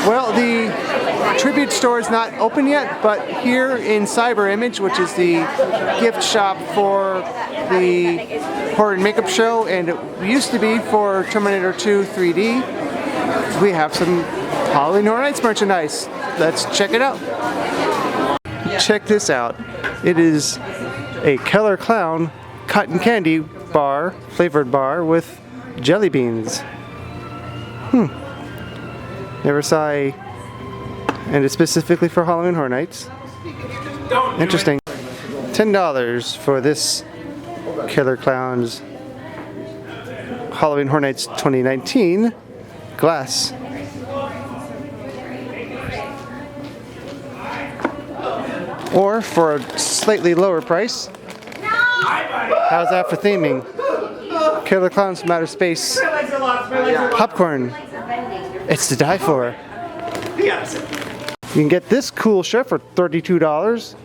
Well, the tribute store is not open yet, but here in Cyber Image, which is the gift shop for the horror and makeup show, and it used to be for Terminator 2 3D, we have some Halloween Horror Nights merchandise. Let's check it out. Check this out. It is a Killer Clown cotton candy bar, flavored bar with jelly beans. Never saw a, and it's specifically for Halloween Horror Nights. Interesting. $10 for this Killer Clowns Halloween Horror Nights 2019 glass. Or for a slightly lower price, how's that for theming? Killer Clowns from Outer Space popcorn. It's to die for. You can get this cool shirt for $32.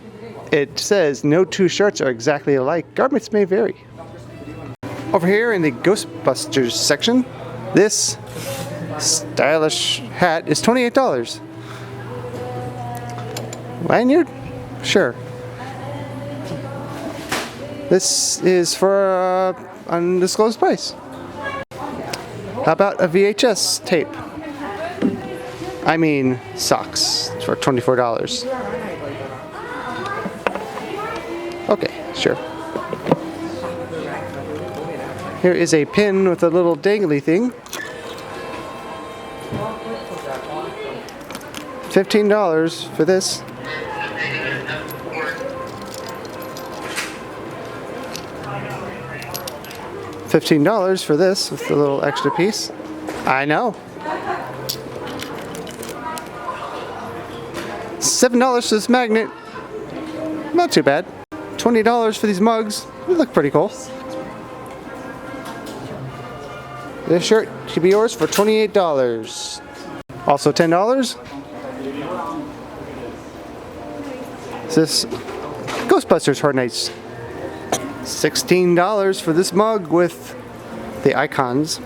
It says no two shirts are exactly alike. Garments may vary. Over here in the Ghostbusters section, this stylish hat is $28. Lanyard? Sure. This is for undisclosed price. How about a VHS tape? I mean socks for $24. Okay, sure. Here is a pin with a little dangly thing. $15 for this. $15 for this with the little extra piece. I know. $7 for this magnet. Not too bad. $20 for these mugs. They look pretty cool. This shirt should be yours for $28. Also $10. This Ghostbusters Horror Nights. $16 for this mug with the icons.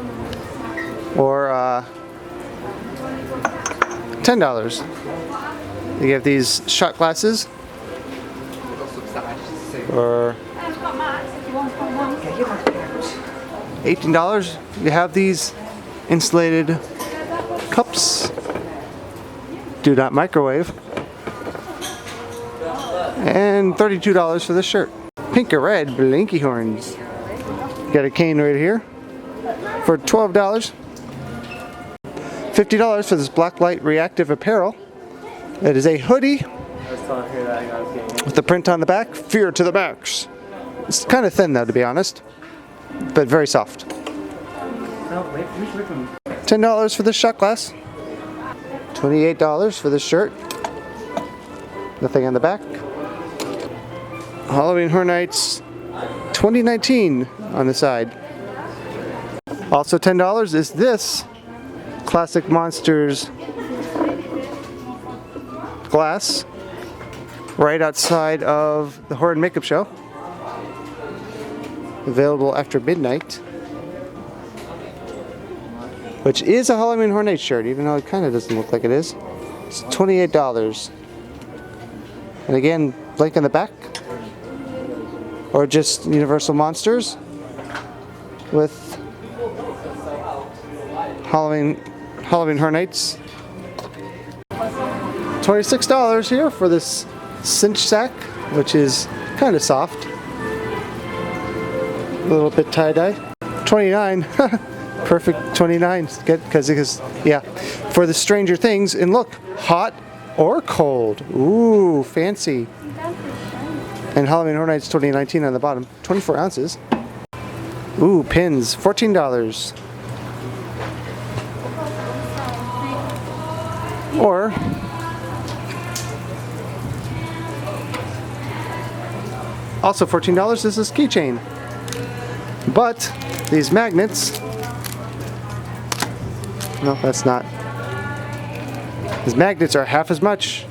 Or $10. They have these shot glasses. Or $18. You have these insulated cups. Do not microwave. And $32 for this shirt. Pink or red blinky horns. Got a cane right here for $12. $50 for this blacklight reactive apparel. It is a hoodie with the print on the back. Fear to the max. It's kind of thin though, to be honest, but very soft. $10 for this shot glass. $28 for this shirt. Nothing on the back. Halloween Horror Nights 2019 on the side. Also $10 is this Classic Monsters glass right outside of the Horror and Makeup Show. Available after midnight. Which is a Halloween Horror Nights shirt, even though it kind of doesn't look like it is. It's $28. And again, link in the back. Or just Universal Monsters with Halloween Horror Nights. $26 here for this cinch sack, which is kind of soft. A little bit tie-dye. $29. Perfect 29. Good, because yeah, for the Stranger Things, and look, hot or cold. Ooh, fancy. And Halloween Horror Nights 2019 on the bottom. 24 ounces. Ooh, pins. $14. Or also $14 is this keychain. But these magnets, no, that's not. These magnets are half as much.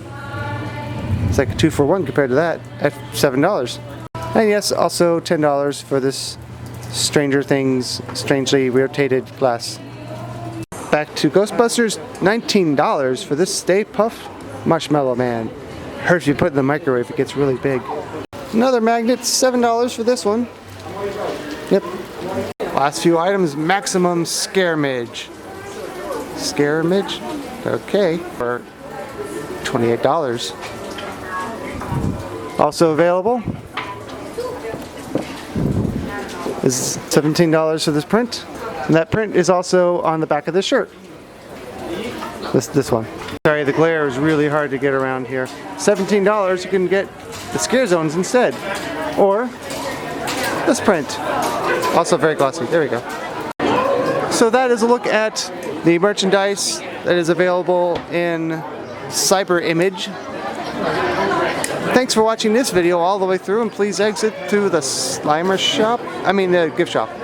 It's like a 2-for-1 compared to that at $7. And yes, also $10 for this Stranger Things strangely rotated glass. Back to Ghostbusters, $19 for this Stay Puft Marshmallow Man. Heard if you put it in the microwave it gets really big. Another magnet, $7 for this one. Yep. Last few items, Maximum Scaramage. Scaramage? Okay, for $28. Also available is $17 for this print. And that print is also on the back of this shirt. This one. Sorry, the glare is really hard to get around here. $17, you can get the Scare Zones instead. Or this print. Also very glossy. There we go. So that is a look at the merchandise that is available in Cyber Image. Thanks for watching this video all the way through, and please exit to the Slimer shop. I mean the gift shop.